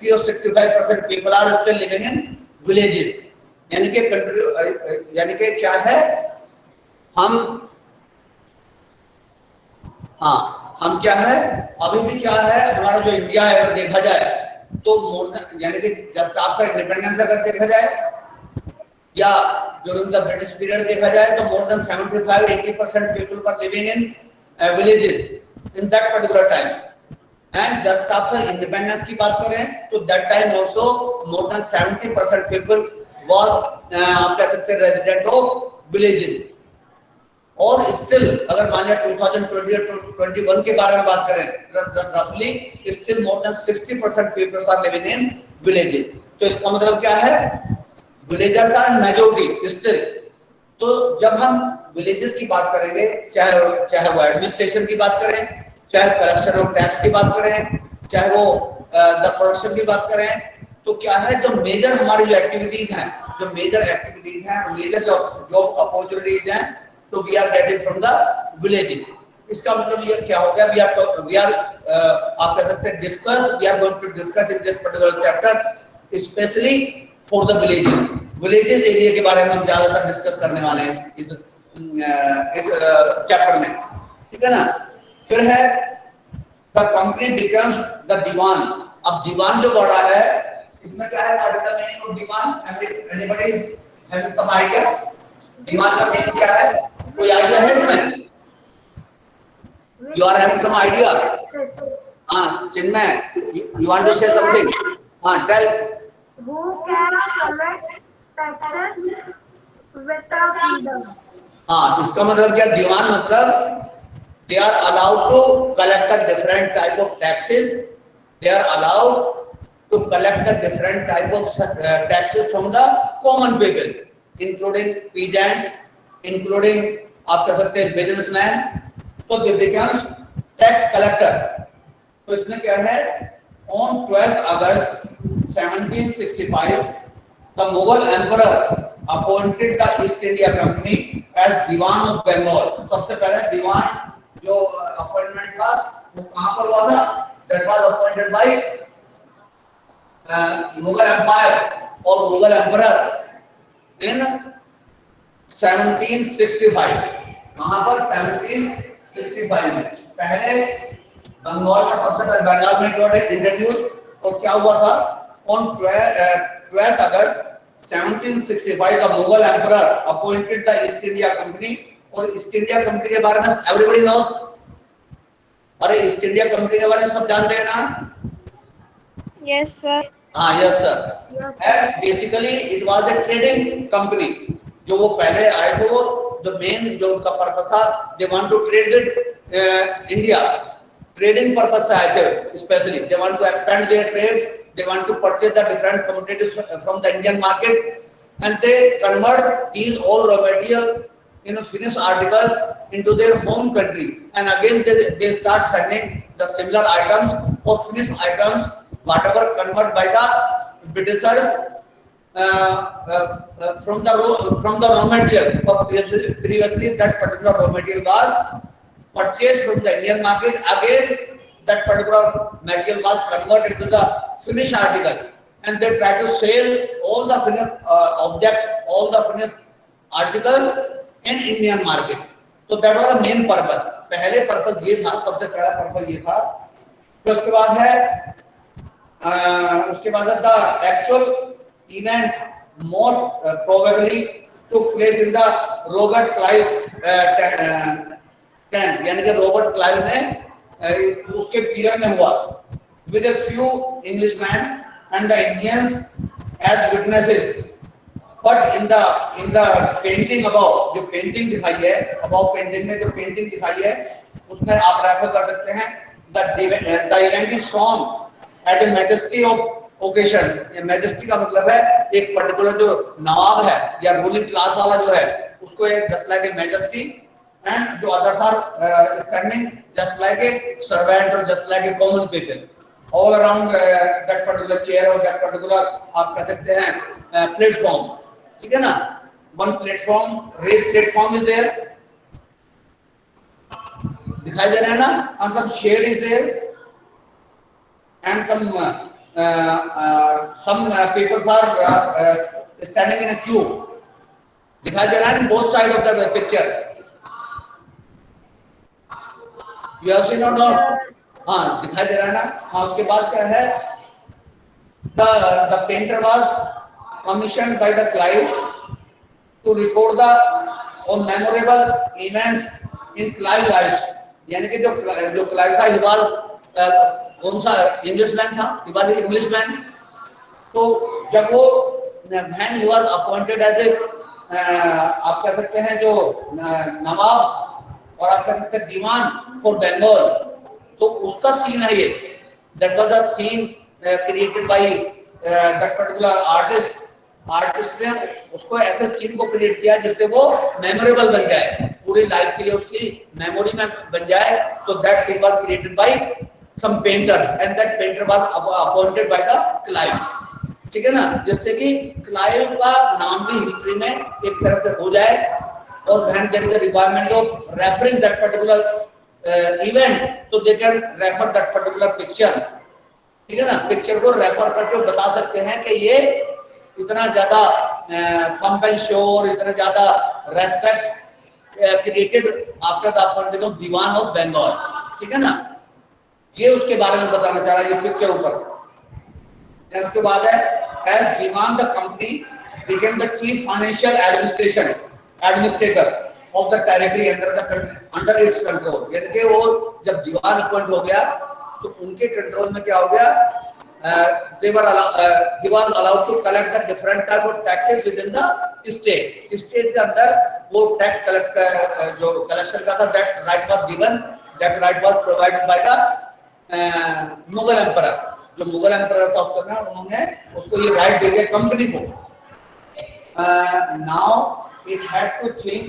60 or 65% people are still living in villages. यानी कि यानी कि क्या है, हम क्या है, अभी भी क्या है, हमारा जो इंडिया है अगर देखा जाए तो यानी कि जस्ट आफ्टर इंडिपेंडेंस अगर देखा जाए या ड्यूरिंग द ब्रिटिश पीरियड देखा जाए तो more than 75-80% people were living in villages in that particular time. And just after independence की बात करें तो that time also more than 70% people was आप कह सकते हैं रेजिडेंट ऑफ विलेजेस. और स्टिल अगर मान लिया 2020 और 21 के बारे में बात करें, रफली still more than 60% peoples are living in villages. तो इसका मतलब क्या है, विलेजर्स आर मेजॉरिटी स्टिल. तो जब हम विलेजेस की बात करेंगे, चाहे वो एडमिनिस्ट्रेशन की बात करें, चाहे कलेक्शन ऑफ टैक्स की बात करें, चाहे वो द प्रोडक्शन की बात करें, तो क्या है, जो मेजर हमारी जो एक्टिविटीज हैं, मेजर जॉब अपॉर्चुनिटीज हैं, तो we are getting from the villages. इसका मतलब ये क्या हो गया, वी आर आप कह सकते हैं we are going to discuss in this particular chapter specially for the villages area के बारे में हम ज्यादातर डिस्कस करने वाले हैं इस चैप्टर में, ठीक है ना. फिर है the company becomes the diwan. अब दीवान जो बड़ा है, इसमें क्या है, article meaning of diwan, anybody having some idea? दीवान का मीनिंग क्या है, कोई आइडिया है इसमें? You are having some idea? Chinmay, you want to say something? Tell. Who can collect taxes without freedom? इसका मतलब क्या, दीवान मतलब they are allowed to collect the different type of taxes. They are allowed to collect the different type of taxes from the common people, including peasants, including आप कह सकते हैं businessman. तो they becomes tax collector. तो इसमें क्या है, on 12th August 1765 the Mughal emperor appointed the East India Company as Diwan of Bengal. सबसे पहले दीवान जो अपॉइंटमेंट था वो कहां पर हुआ था? That was appointed by Mughal Empire और Mughal Emperor in 1765. कहां पर? 1765 में. पहले बंगाल का सबसे पहले बंगाल में इंट्रोड्यूस, और क्या हुआ था, on 12th August 1765 the Mughal Emperor appointed the East India Company. और ईस्ट इंडिया कंपनी के बारे में एवरीबॉडी नोस. अरे ईस्ट इंडिया कंपनी के बारे में सब जानते हैं ना? Yes sir. Yes sir. And basically it was a trading company. जो वो पहले आए थे, वो जो मेन जो उनका पर्पस था, they want to trade with India. Trading purpose से आए थे स्पेशली. They want to expand their trades, they want to purchase the different commodities from the Indian market, and they convert these all raw material, finished articles into their home country, and again they start sending the similar items or finished items whatever converted by the Britishers from the raw material. But previously that particular raw material was purchased from the Indian market. Again that particular material was converted into the finished article, and they try to sell all the finished objects, all the finished articles in Indian market. तो that was the main purpose. पहले purpose ये था, सबसे पहला purpose ये था. तो उसके बाद है the actual event most probably took place in the Robert Clive time. यानी कि रॉबर्ट क्लाइव ने उसके पीरियड में हुआ, with a few Englishmen and the Indians as witnesses. But in the painting above, जो पेंटिंग दिखाई है, above पेंटिंग में जो पेंटिंग दिखाई है, उसमें आप रेफर कर सकते हैं. The event is shown at the majesty of occasions. ये majesty का मतलब है एक पर्टिकुलर जो नवाब है या रूलिंग क्लास वाला जो है, उसको एक just like a majesty, and जो others are standing just like a servant or just like a common people all around that particular chair or that particular आप कह सकते हैं प्लेटफॉर्म. ठीक है ना? One platform, raised platform is there, दिखाई दे रहा है ना? And some shade is there, and some some people are standing in a queue. दिखाई दे रहा है both side of the picture. You have seen or not? हाँ दिखाई दे रहा है ना. हाँ उसके बाद क्या है? The painter was commissioned by the Clive to record the on memorable events in Clive lives. यानी कि जो क्लाइव था, he was कौन सा इंग्लिशमैन था, he was an Englishman. तो जब वो when he was appointed as a आप कह सकते हैं जो नवाब और आप कह सकते हैं दीवान फॉर बंगाल, तो उसका सीन है ये. That was a scene created by that particular artist. Artist ने उसको ऐसे सीन को क्रिएट किया जिससे वो मेमोरेबल बन जाए, पूरी लाइफ के लिए उसकी मेमोरी में बन जाए. तो that scene was created by some painters and that painter was appointed by the Clive. ठीक है ना, जिससे कि क्लाइव का नाम भी हिस्ट्री में एक तरह से हो जाए. और when there is a requirement of referring that particular event, तो they can refer that particular picture. ठीक है ना, पिक्चर को रेफर करके बता सकते हैं कि ये इतना ज्यादा पंप एंड शोर, इतना ज्यादा respect created after the appointment of Diwan of Bengal. ठीक है ना, ये उसके बारे में बताना चाह रहा है ये पिक्चर ऊपर. उसके बाद है as Diwan the company became the chief financial administrator of the territory under its control. यानी कि वो जब दीवान अपॉइंट हो गया तो उनके कंट्रोल में क्या हो गया, he was allowed to collect the different type of taxes within the state. State के अंदर वो टैक्स कलेक्ट जो कलेक्शन का था, that right was given, that right was provided by the Mughal emperor. जो मुगल एम्परर था उस समय उन्होंने उसको ये राइट दे दिया कंपनी को. Now it had to change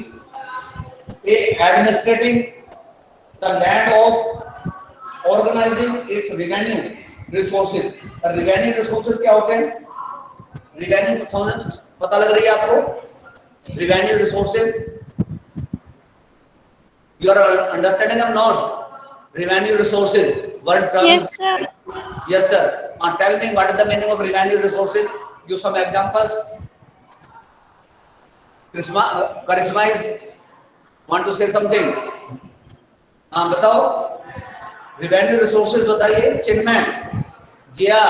administrating the land of organizing its revenue resources. Revenue resources क्या होते हैं? रिवेन्यू पता लग रही है आपको? Revenue resources, you are understanding or not? Revenue resources word term. Yes sir. Yes sir. Tell me what is the meaning of revenue resources? Give some examples. Karisma is want to say something? हाँ बताओ. Revenue resources बताइए. चिन्मय, जिया,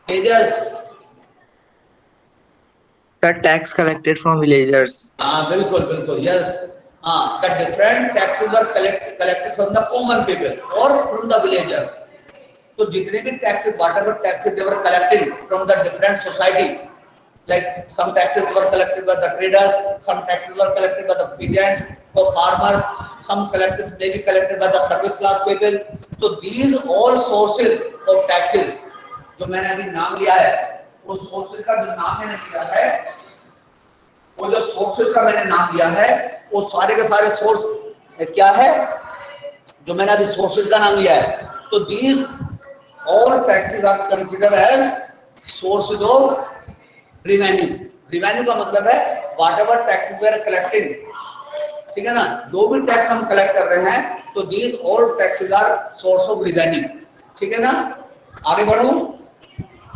तेजस. The tax collected from villagers. हाँ बिल्कुल बिल्कुल. Yes. हाँ, the different taxes were collected from the common people or from the villagers. तो जितने भी taxes, whatever taxes they were collecting from the different society, like some taxes were collected by the traders, some taxes were collected by the peasants or farmers, some collectors may be collected by the service class people. So these all sources of taxes जो मैंने अभी नाम लिया है, उस sources का जो नाम मैंने लिया है, वो जो सोर्सेज का मैंने नाम लिया है, वो सारे के सारे सोर्स क्या है जो मैंने अभी सोर्सेज का नाम लिया है. तो these all taxes are considered as sources of revenue. revenue का मतलब है whatever taxes we are collecting. ठीक है ना, जो भी टैक्स हम कलेक्ट कर रहे हैं, तो these all taxes are source of revenue. ठीक है ना, आगे बढ़ूं.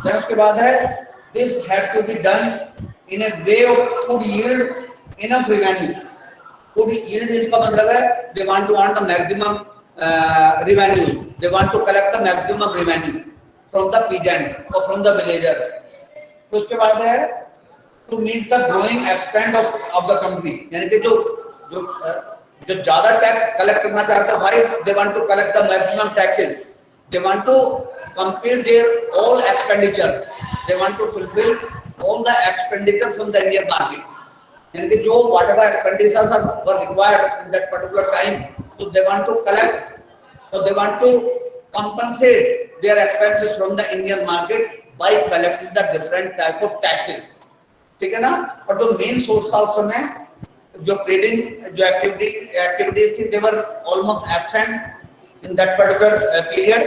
then उसके बाद है this had to be done in a way of could yield enough revenue. could yield इसका मतलब है they want to earn the maximum revenue, they want to collect the maximum revenue from the peasants or from the villagers. तो उसके बाद है to meet the growing extent of the company. यानी कि जो ज्यादा टैक्स कलेक्ट करना चाहते हैं, भाई they want to collect the maximum taxes, they want to complete their all expenditures, they want to fulfill all the expenditure from the Indian market. यानी कि जो whatever expenditures were required in that particular time, so they want to collect, so they want to compensate their expenses from the Indian market by collecting the different type of taxes. ठीक है ना. और जो main source था उस समय जो trading जो एक्टिविटीज थी, they were almost absent in that particular period.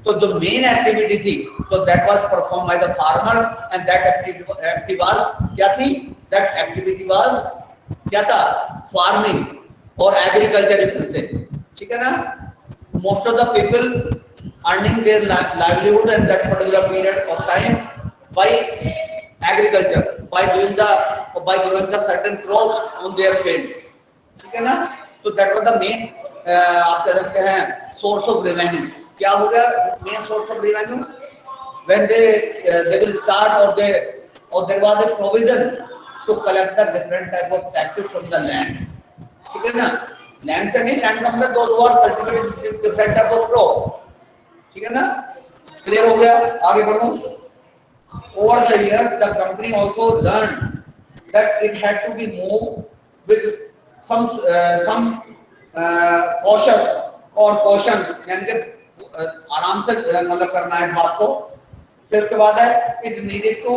तो जो मेन एक्टिविटी थी, तो that was performed by the farmers and that activity was क्या थी? That activity was क्या था? फार्मिंग और एग्रीकल्चर. ठीक है ना. Most of the people earning their livelihood in that particular period of time by agriculture, by growing the certain crops on their field, ठीक है ना। तो that was the main आप कह सकते हैं source of revenue। क्या हो गया main source of revenue? When they will start or there was a provision to collect the different type of taxes from the land, ठीक है ना। land से नहीं, land का मतलब those who are cultivating different type of crop, ठीक है ना। क्लियर हो गया, आगे बढ़ो। Over the years the company also learned that it had to be moved with some cautious or cautions, यानी कि आराम से मतलब करना है इस बात को। फिर उसके बाद है it needed to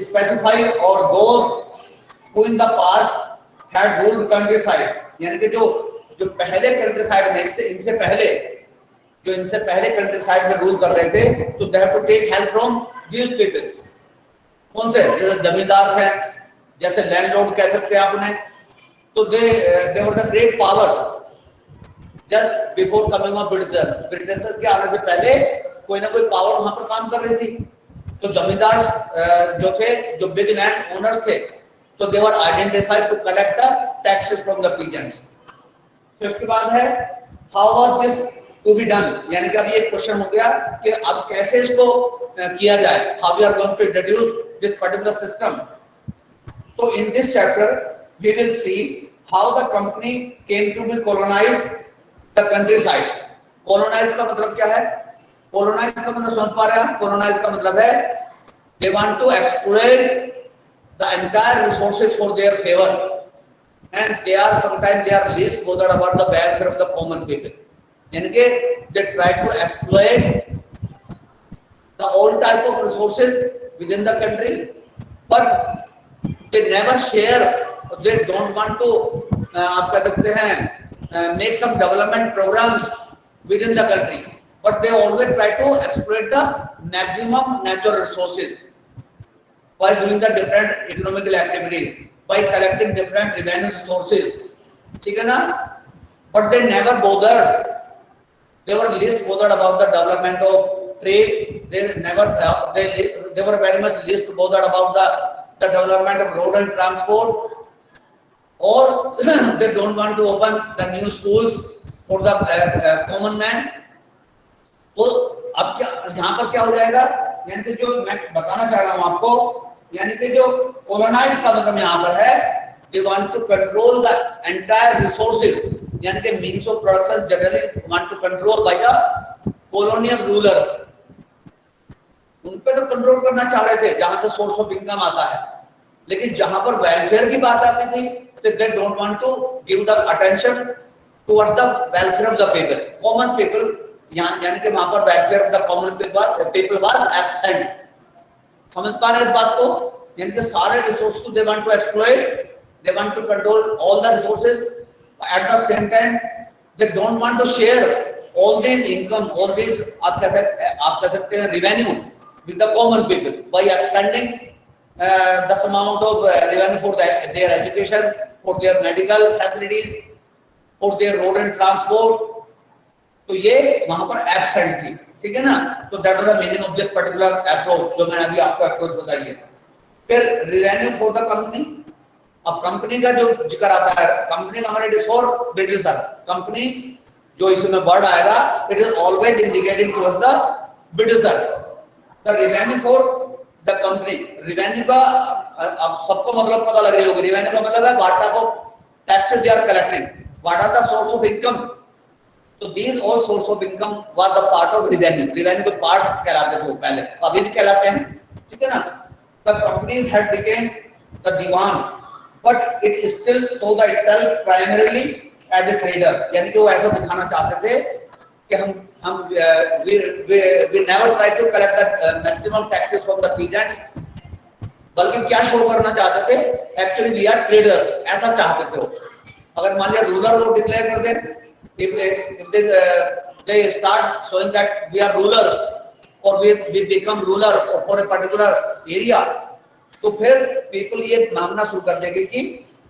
specify or those who in the past had ruled countryside, यानी कि जो पहले countryside में इनसे पहले countryside में रूल कर रहे थे, तो they have to take help from these people। कौन से? जैसे जमींदार हैं, जैसे लैंडलॉर्ड कह सकते हैं आप उन्हें। तो they were the great power just before coming of Britishers के आने से पहले कोई ना कोई पावर वहां पर काम कर रही थी। तो जमींदार जो थे, जो बिग लैंड ओनर्स थे, तो they were identified to collect the taxes from the peasants। फिर उसके बाद है how was this to be done, यानी कि अब ये क्वेश्चन हो गया कि अब कैसे इसको किया जाए, how we are going to introduce this particular system। तो in this chapter we will see how the company came to be colonize the countryside। colonize का मतलब क्या है? colonize का मतलब समझ पा रहे हैं? colonize का मतलब है they want to exploit the entire resources for their favor and they are sometimes they are least bothered about the welfare of the common people, यानी कि they try to exploit the all type of resources within the country, but they never share, they don't want to आप कह सकते हैं make some development programs within the country, but they always try to exploit the maximum natural resources by doing the different economical activities, by collecting different revenue sources, ठीक है ना। But they never bothered, they were least bothered about the development of trade, they never they were very much least bothered about the development of road and transport, or they don't want to open the new schools for the common man। तो अब क्या यहाँ पर क्या हो जाएगा, यानी कि जो मैं बताना चाह रहा हूँ आपको, यानी कि जो colonize का मतलब यहाँ पर है they want to control the entire resources, यानी कि means of production generally want to control by the colonial rulers। उन पे तो कंट्रोल करना चाह रहे थे जहां से सोर्स ऑफ इनकम आता है, लेकिन जहां पर वेलफेयर की बात आती थी तो they don't want to give the attention towards the welfare of the people, common people, यानी कि वहां पर welfare of the common people was absent. समझ पा रहे हैं इस बात को? यानी कि सारे रिसोर्स को they want to exploit, they want to control all the resources, at the same time they don't want to share all this income, all this आप कह सकते हैं revenue with the common people by expending the some amount of revenue for their education, for their medical facilities, for their road and transport. तो ये वहां पर absent थी, ठीक है ना। तो that was the meaning of this particular approach, जो मैंने अभी आपको अप्रोच बताई है। फिर रेवेन्यू फॉर द कंपनी, अब कंपनी का जो जिक्र आता है, कंपनी का मतलब it is for Britishers. Company जो इसमें वर्ड आएगा it is always indicating towards the Britishers. The revenue for the company, revenue का अब सबको मतलब पता लग रही होगी, रेवेन्यू का मतलब है what type of taxes they are collecting, what are the source of income. तो these all source of income was the part of revenue, revenue के पार्ट कहलाते थे वो पहले, अभी भी कहलाते हैं, ठीक है ना। The companies had become the diwan, but it still saw the itself primarily as a trader, यानी कि वो ऐसा दिखाना चाहते थे कि हम we never try to collect the maximum taxes from the peasants, बल्कि क्या शो करना चाहते थे, actually we are traders, ऐसा चाहते थे वो। अगर मान लिया रूलर वो डिक्लेयर कर दे, if they start showing that we are rulers or we become ruler for a particular area, तो फिर people ये मांगना शुरू कर देंगे कि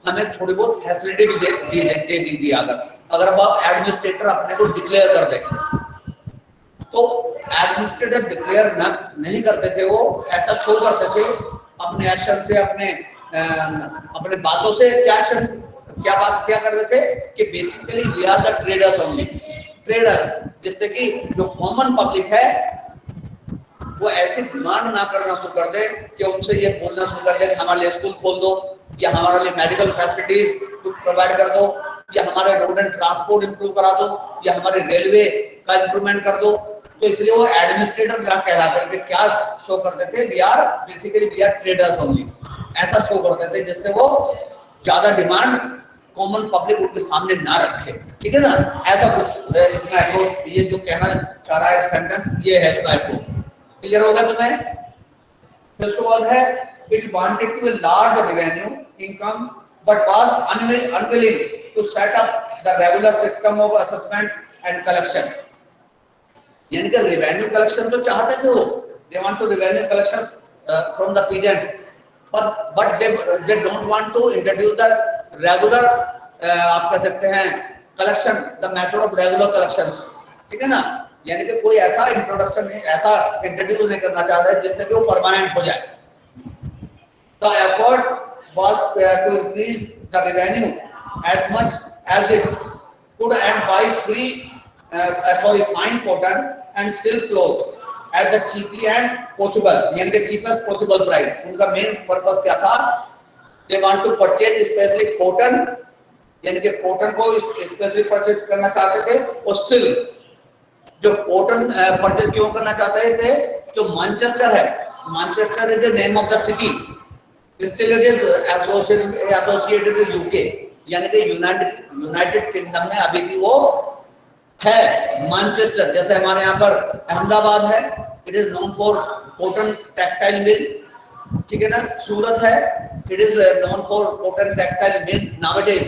हमें थोड़ी बहुत फैसिलिटी भी दे दीजिए। अगर अब एडमिनिस्ट्रेटर अपने को डिक्लेयर कर दे, तो एडमिनिस्ट्रेटर डिक्लेयर नहीं करते थे, वो ऐसा शो करते थे अपने एक्शन से, अपने बातों से। क्या करते थे कि basically we are the traders only, traders, जिससे कि जो कॉमन पब्लिक है वो ऐसी डिमांड ना करना शुरू कर दे कि उनसे ये बोलना शुरू कर दे कि हमारे लिए स्कूल खोल दो, या हमारे लिए मेडिकल फैसिलिटीज कुछ प्रोवाइड कर दो, या हमारे रोड एंड ट्रांसपोर्ट इंप्रूव करा दो, या हमारे रेलवे का इंप्रूवमेंट कर दो। तो इसलिए वो एडमिनिस्ट्रेटर कहला करके क्या शो करते थे, we are basically we are traders only, ऐसा शो करते थे, जिससे वो ज्यादा डिमांड कॉमन पब्लिक उनके सामने ना रखे। ठीक है ना, ऐसा कुछ इसमें अप्रोच, ये जो कहना चाह रहा है सेंटेंस, ये है इसका अप्रोच। क्लियर होगा तुम्हें? फिर उसके बाद है which wanted to a large revenue income but was unwilling to set up the regular system of assessment and collection। यानी कि रेवेन्यू कलेक्शन तो चाहते थे वो, they want to revenue collection from the peasants, but they don't want to introduce the regular आप कह सकते हैं collection, the method of regular collection। ठीक है ना, यानी कि कोई ऐसा इंट्रोडक्शन नहीं, ऐसा इंट्रोड्यूस नहीं करना चाहता है जिससे कि वो परमानेंट हो जाए। The effort was to increase the revenue as much as it could and buy fine cotton and silk cloth at the cheaply and possible, यानी कि cheapest possible price। उनका मेन पर्पस क्या था? They want to purchase especially cotton, यानी कि cotton को specially purchase करना चाहते थे, और सिल्क। जो कॉटन परचेज क्यों करना चाहते थे? जो मैनचेस्टर है, Manchester is the name of the city, still it is associated with UK, यानी कि यूनाइटेड किंगडम में अभी भी वो है मैनचेस्टर। जैसे हमारे यहाँ पर अहमदाबाद है, it is known for cotton textile मिल। ठीक है ना, सूरत है, it is known for cotton textile mill nowadays.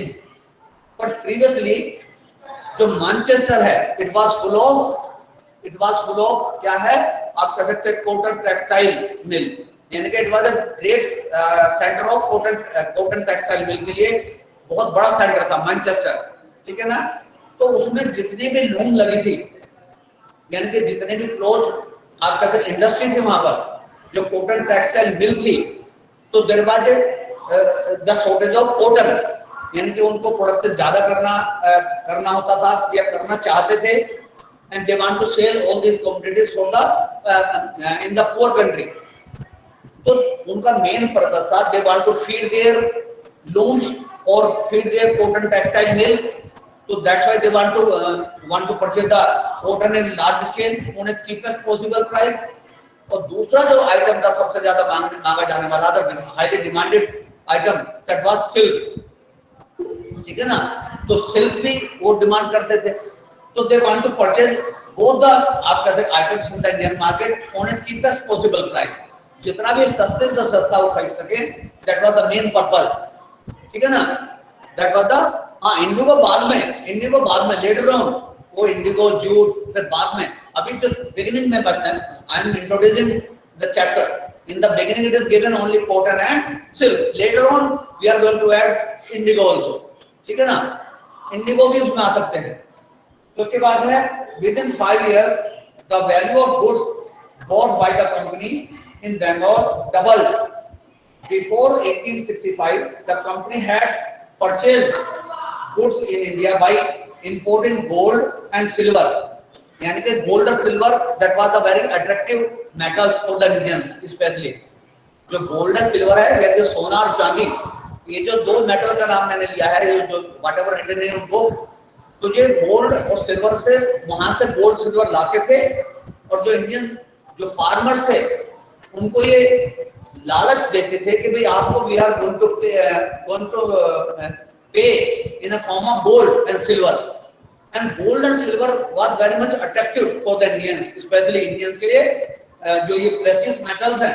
But previously जो मैनचेस्टर है, इट वाज फुल ऑफ क्या है, आप कह सकते हैं कॉटन टेक्सटाइल मिल, यानी कि it was a great centre of cotton textile मिल के लिए बहुत बड़ा सेंटर था मैनचेस्टर। ठीक है ना, तो उसमें जितनी भी लूम लगी थी, यानी कि जितने भी क्लोथ आप कह सकते इंडस्ट्री थी वहां पर, जो कॉटन टेक्सटाइल मिल थी, तो there was the shortage of cotton, यानी कि उनको प्रोडक्शन ज्यादा करना होता था या करना चाहते थे, and they want to sell all this commodities from the in the poor country. तो उनका मेन पर्पस था, they want to feed their looms और feed their cotton textile mill, तो that's why they want to purchase the cotton in large scale on a cheapest possible price. और दूसरा जो item था सबसे ज्यादा मांगा जाने वाला था, highly demanded item, that was silk. ठीक है ना, तो सिल्क भी वो डिमांड करते थे, तो they want to purchase both the आप कह सकते items in the Indian market on a cheapest possible price, जितना भी सस्ते से सस्ता वो खरीद सके, that was the main purpose. ठीक है ना, दैट वाज द इंडिगो बाद में लेटर ऑन वो इंडिगो जूट फिर बाद में, अभी तो बिगिनिंग में बताया, I am introducing the chapter. In the beginning it is given only cotton and silk, later on we are going to add indigo also। ठीक है ना, इंडिगो भी उसमें आ सकते हैं। तो उसके बाद है within 5 years the value of goods bought by the company in Bangalore doubled। Before 1865 the company had purchased goods in India by importing gold and silver, यानी कि गोल्ड और silver that was the very attractive metals for the Indians. Specially जो gold और silver है, जैसे सोना और चांदी, ये जो दो मेटल का नाम मैंने लिया है, ये जो व्हाटएवर रिटन इन उनको, तो ये गोल्ड और सिल्वर से वहां से गोल्ड सिल्वर लाते थे, और जो इंडियन जो फार्मर्स थे उनको ये लालच देते थे कि भाई आपको we are going to pay in a form of gold and silver. And gold and silver was very much attractive for the Indians, especially Indians के लिए जो ये precious metals हैं,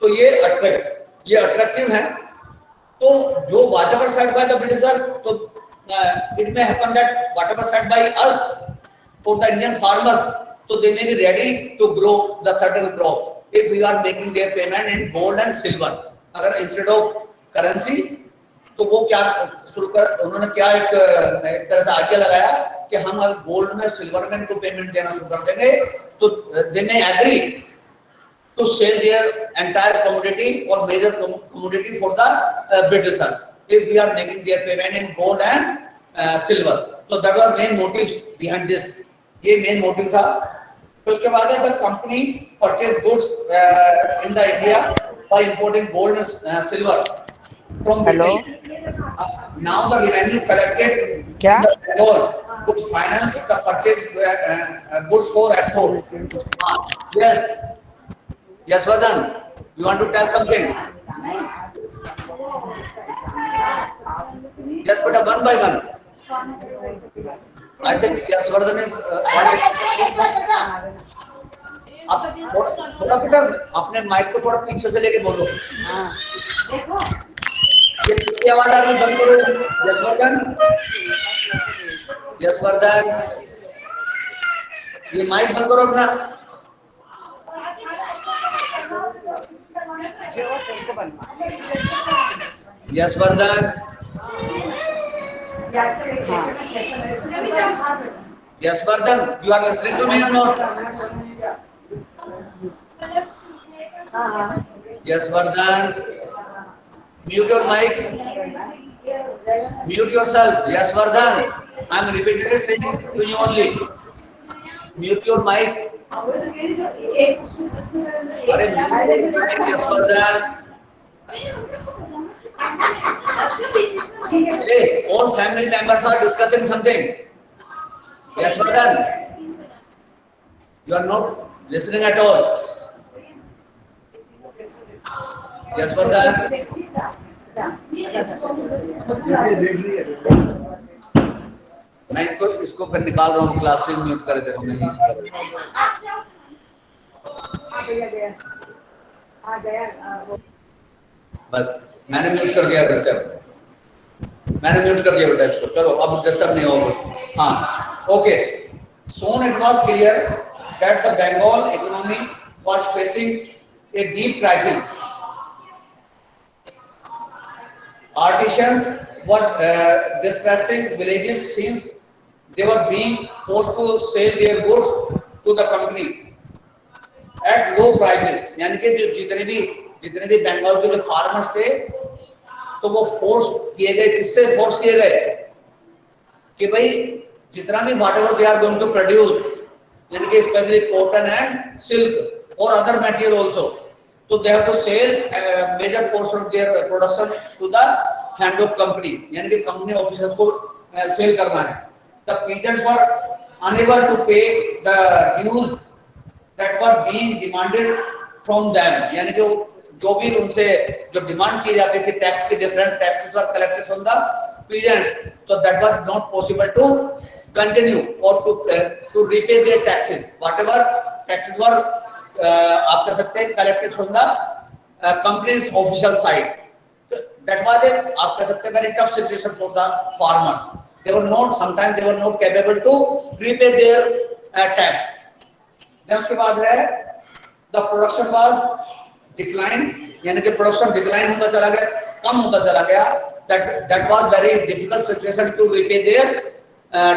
तो ये attractive हैं। तो जो whatever said by the Britishers, तो it may happen that whatever said by us for the Indian farmers, so they may be ready to grow the certain crop if we are making their payment in gold and silver। अगर instead of currency, तो वो क्या शुरू कर, उन्होंने क्या एक तरह से आइडिया लगाया कि हम अगर गोल्ड में सिल्वर में इनको पेमेंट देना शुरू कर देंगे तो दे मे agree to sell their entire commodity or major commodity for the bidders if we are making their payment in gold and silver. So that was main motive behind this. ये main motive था. तो उसके बाद the company purchased goods in the India by importing gold and silver from Britain. Now the revenue collected in the Bengal would finance the purchase goods for export. Yes. Yes, Vardhan, you want to tell something? Yes, but one by one. I think yes, Vardhan is आप थोड़ा बेटा अपने mic को थोड़ा पीछे से लेके बोलो. ये किसकी आवाज आ रही है? बंद करो. यशवर्धन, यशवर्धन, ये माइक बंद करो अपना. Yashvardhan, Yashvardhan, you are listening to me or not? Yasvardhan, mute your mic, mute yourself. Yasvardhan, I am repeatedly saying to you only, mute your mic. अरे Yashvardhan, hey, all family members are discussing something. Yashvardhan, you are not listening at all. Yashvardhan, मैं इसको फिर निकाल रहा हूँ, class से mute कर दे रहा हूँ. मैं इसी कर बस मैंने म्यूट कर दिया. घर से मैंने म्यूट कर दिया बेटा इसको. चलो अब डिस्टर्ब नहीं होगा. हाँ, okay. Soon it was clear that the Bengal economy was facing a deep crisis. Artisans were distressing villages since they were being forced to sell their goods to the company at low prices. यानी कि जो जितने भी बंगाल के जो farmers थे तो वो फोर्स किए गए. किससे फोर्स किए गए? कि भाई जितना भी whatever they are going to produce, यानी कि especially cotton and silk or other material also, so they have to sell a major portion of their production to the hand of company, यानी कि company officials को sell करना है. The peasants were unable to pay the dues that were being demanded from them, यानी कि जो भी उनसे जो डिमांड की जाती थी टैक्स की, different taxes were collected from the peasants, so that was not possible to continue or to repay their taxes. Whatever taxes were आप कह सकते हैं collected from the company's official side. That was a आप कह सकते हैं very tough situation for the farmers. They were not, sometimes they were not capable to repay their tax. Then उसके बाद है the production was decline, यानी कि production decline होता चला गया, कम होता चला गया. That was very difficult situation to repay their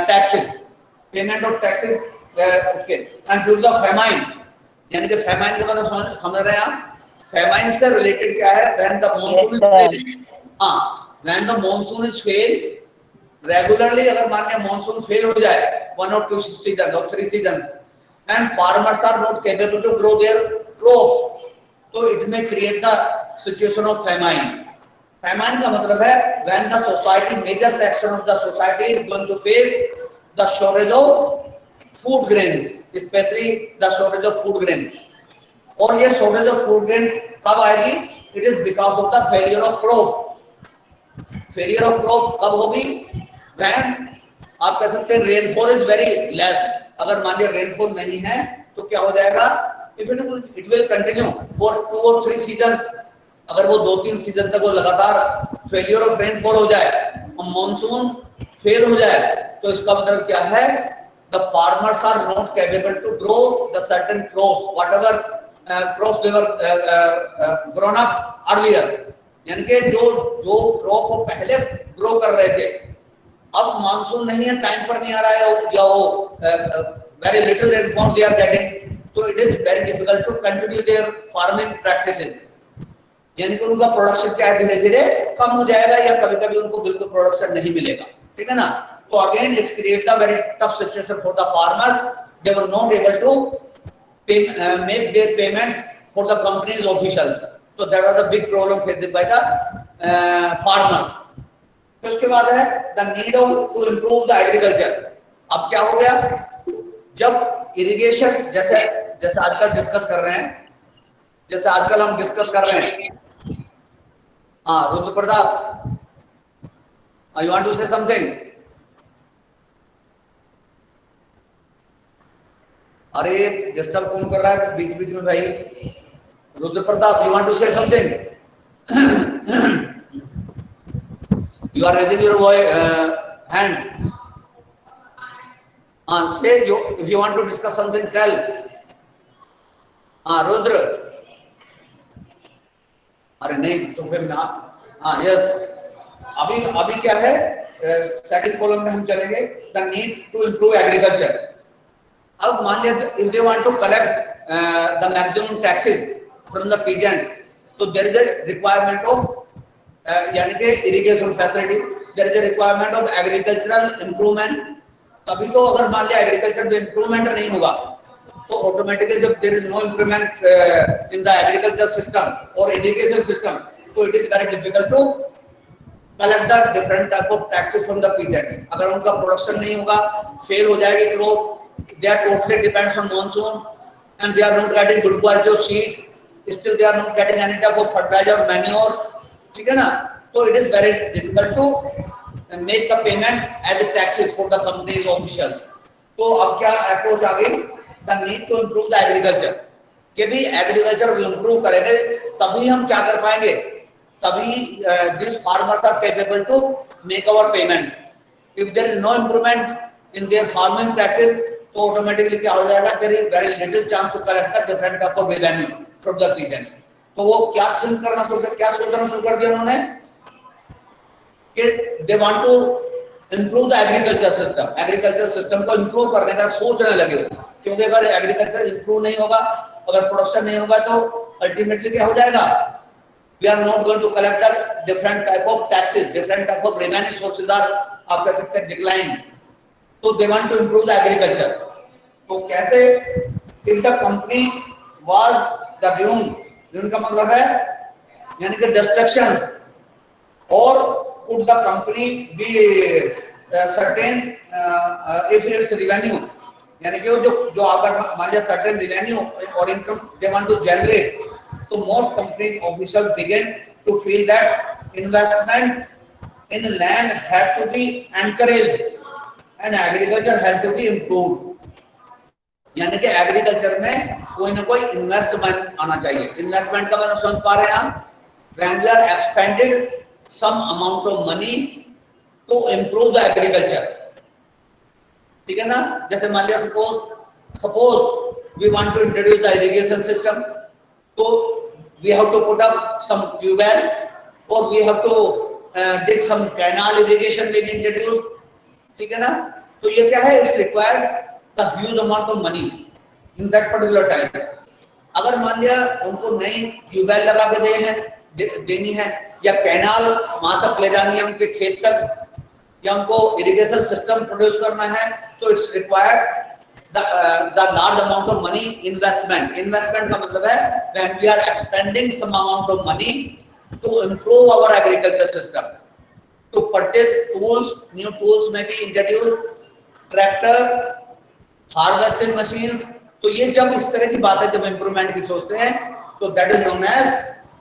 taxes, payment of taxes उसके. And due to the famine, यानी कि famine के मतलब समझ रहे हैं आप? Famine से related क्या है? When the monsoon is fail, हाँ, when the monsoon is fail, regularly अगर मान लिया monsoon fail हो जाए 1 or 2 seasons or 3 seasons, and farmers are not capable to grow their crops, so it may create the situation of famine. Famine का मतलब है when the society, major section of the society is going to face the shortage of food grains, especially the shortage of food grains. और ये shortage of food grain कब आएगी? It is because of the failure of crop. Failure of crop कब होगी? When आप कह सकते हैं rainfall is very less. अगर मान लिया rainfall नहीं है तो क्या हो जाएगा? If it will continue for 2 or 3 seasons, अगर वो 2-3 सीजन तक वो लगातार फेलियर ऑफ रेनफॉल हो जाए और मॉनसून फेल हो जाए तो इसका मतलब क्या है? The farmers are not capable to grow the certain crops, whatever crops they were grown up earlier. यानी कि जो जो क्रॉप वो पहले ग्रो कर रहे थे, अब मानसून नहीं है, टाइम पर नहीं आ रहा है, या वो very little rainfall they are getting, तो it is very difficult to continue their farming practices, यानी कि उनका प्रोडक्शन क्या है धीरे धीरे कम हो जाएगा, या कभी कभी उनको बिल्कुल प्रोडक्शन नहीं मिलेगा, ठीक है ना। तो again it's create the very tough situation for the farmers, they were not able to make their payments for the company's officials, so that was a big problem faced by the farmers. तो उसके बाद है the need of to improve the agriculture. अब क्या हो गया, जब irrigation जैसे जैसे आजकल डिस्कस कर रहे हैं, जैसे आजकल हम डिस्कस कर रहे हैं, हाँ Rudra Pratap, you want to say something? अरे डिस्टर्ब कौन कर रहा है बीच बीच में भाई? Rudra Pratap, you want to say something? You are raising your hand. हाँ, say you if you want to discuss something tell. हाँ रुद्र, अरे नहीं तो फिर ना, हाँ यस, अभी क्या है, सेकंड कॉलम में हम चलेंगे, the need to improve agriculture. अब मान लिया if they want to collect the maximum taxes from the peasants, तो there is a requirement of यानी कि irrigation facility, there is a requirement of agricultural improvement. तभी तो अगर मान लिया एग्रीकल्चर में इंप्रूवमेंट नहीं होगा, तो ऑटोमेटिकली जब there is no improvement in the agriculture system और इरिगेशन सिस्टम, तो it is very difficult to collect the different type of taxes from the peasants. अगर उनका प्रोडक्शन नहीं होगा, फेल हो जाएगी crop, they are totally depends on monsoon and they are not getting good quality of seeds, still they are not getting any type of fertilizer or manure, ठीक है ना. तो it is very difficult to make the payment as a taxes for the company's officials. तो अब क्या approach आ गई, the need to improve the agriculture, कि भी एग्रीकल्चर improve करेंगे तभी हम क्या कर पाएंगे, तभी these farmers are capable to make our payments. If there is no improvement in their farming practice, तो ऑटोमेटिकली क्या हो जाएगा, there is very little chance to collect the different type of revenue from the peasants. तो वो क्या think करना शुरू कर, क्या सोचना शुरू कर दिया उन्होंने कि they want to improve the agriculture system. Agriculture system को इंप्रूव करने का सोचने लगे, क्योंकि अगर एग्रीकल्चर इंप्रूव नहीं होगा, अगर प्रोडक्शन नहीं होगा, तो अल्टीमेटली क्या हो जाएगा, we are not going to collect the different type of taxes, different type of revenue sources are, आप कह सकते हैं, डिक्लाइन. तो they want to improve the agriculture. तो कैसे, if the company was the doom का मतलब है यानी कि डिस्ट्रक्शन, और could the company be certain if its revenue, यानी कि जो अगर मान लिया सर्टेन रेवेन्यू और income they want to generate, तो most company official begin to feel that investment in land have to be encouraged and agriculture has to be improved. यानी कि एग्रीकल्चर में कोई ना कोई इन्वेस्टमेंट आना चाहिए. इन्वेस्टमेंट का मतलब समझ पा रहे हैं आप, when we are expended some amount of money to improve the agriculture, ठीक है ना. जैसे मान लिया suppose we want to introduce the irrigation system, तो we have to put up some tube well, or we have to dig some canal irrigation will be introduced, ठीक है ना. तो ये क्या है, it's required the huge amount of money in that particular time. अगर मान लिया उनको नई ट्यूबवेल लगा के देनी है, या कैनाल वहां तक ले जानी है उनके खेत तक, या उनको इरिगेशन सिस्टम प्रोड्यूस करना है, तो it's required the large amount of money investment. Investment का मतलब है when we are expending some amount of money to improve our agriculture system, to purchase tools, new tools may be introduced, tractor, harvesting machines. तो ये जब इस तरह की बातें जब इंप्रूवमेंट की सोचते हैं, तो दैट इज नोन एज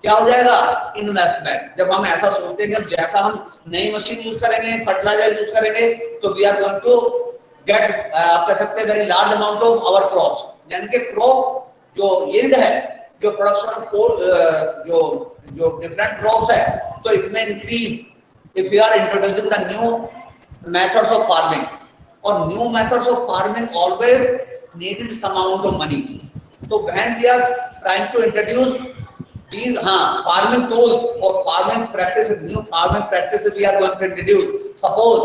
क्या हो जाएगा, इन्वेस्टमेंट. जब हम ऐसा सोचते हैं कि जैसा हम नई मशीन यूज करेंगे, फर्टिलाइजर यूज करेंगे, तो we are going to get, आप कह सकते हैं, very large amount of our crops. यानी कि क्रॉप जो यील्ड है, जो प्रोडक्शन, जो डिफरेंट क्रॉप्स है, तो इट में increase if we are introducing the new methods of farming, or new methods of farming always needed some amount of money. So when we are trying to introduce these farming tools or farming practices, new farming practices we are going to introduce. Suppose,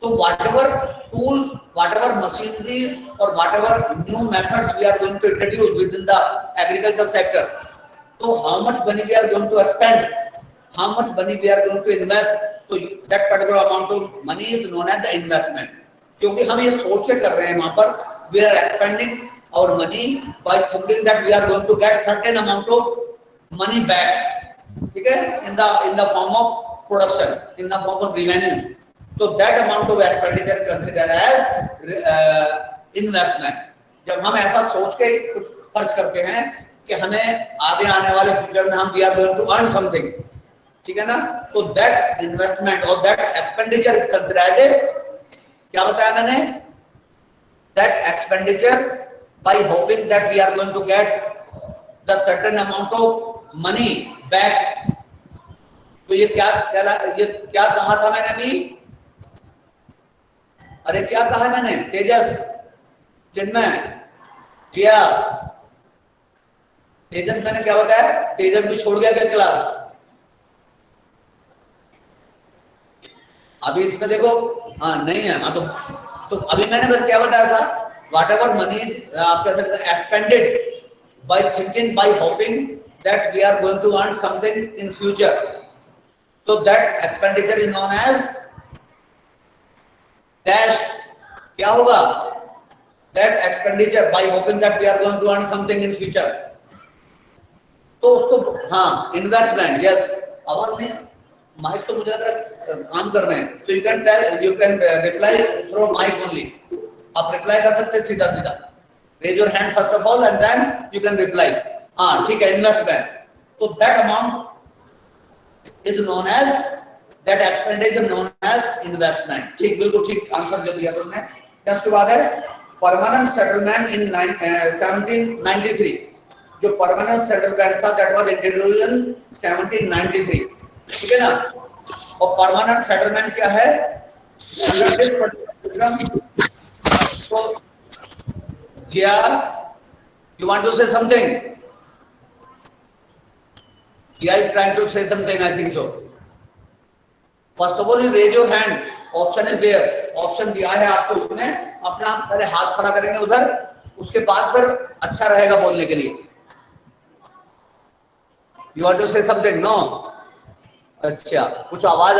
so whatever tools, whatever machineries or whatever new methods we are going to introduce within the agriculture sector, so how much money we are going to spend, how much money we are going to invest, so that particular amount of money is known as the investment. क्योंकि हम ये सोच के कर रहे हैं वहां पर we are expending our money by thinking that we are going to get certain amount of money back, ठीक है, in the form of production, in the form of revenue. So that amount of expenditure considered as investment. जब हम ऐसा सोच के कुछ खर्च करते हैं कि हमें आगे आने वाले फ्यूचर में हम we are going to earn something, ठीक है ना, तो that investment or that expenditure is considered as, क्या बताया मैंने, that expenditure by hoping that we are going to get the certain amount of money back. तो ये क्या कहा था मैंने अभी, अरे क्या कहा मैंने, तेजस, चिन्मय, जिया, तेजस मैंने क्या बताया, तेजस भी छोड़ गया क्या क्लास? अभी इसमें देखो नहीं है, तो अभी मैंने बस क्या बताया था, what ever money expanded by thinking, by hoping that we are going to earn something in future, so that expenditure is known as dash. क्या होगा, that expenditure by hoping that we are going to earn something in future, तो उसको investment. Yes, आवाज नहीं, mic तो मुझे लग रहा है काम कर रहे हैं, तो you can reply through mic only. आप रिप्लाई कर सकते हैं सीधा सीधा. Raise your hand first of all and then you can reply. ठीक है, इन्वेस्टमेंट. तो that amount is known as, that expenditure known as investment. ठीक, बिल्कुल ठीक आंसर जो दिया तुमने. उसके बाद है परमानेंट सेटलमेंट इन 1793. जो परमानेंट सेटलमेंट था दैट वाज इंट्रोड्यूस्ड इन 1793, ठीक है ना. और परमानेंट सेटलमेंट क्या है, तो you want to say something? Kia is trying to say something, I think so. First of all, you raise your hand. Option is there. Option दिया है आपको, उसमें अपना पहले हाथ खड़ा करेंगे उधर, उसके बाद फिर अच्छा रहेगा बोलने के लिए. You want to say something? No? अच्छा, कुछ आवाज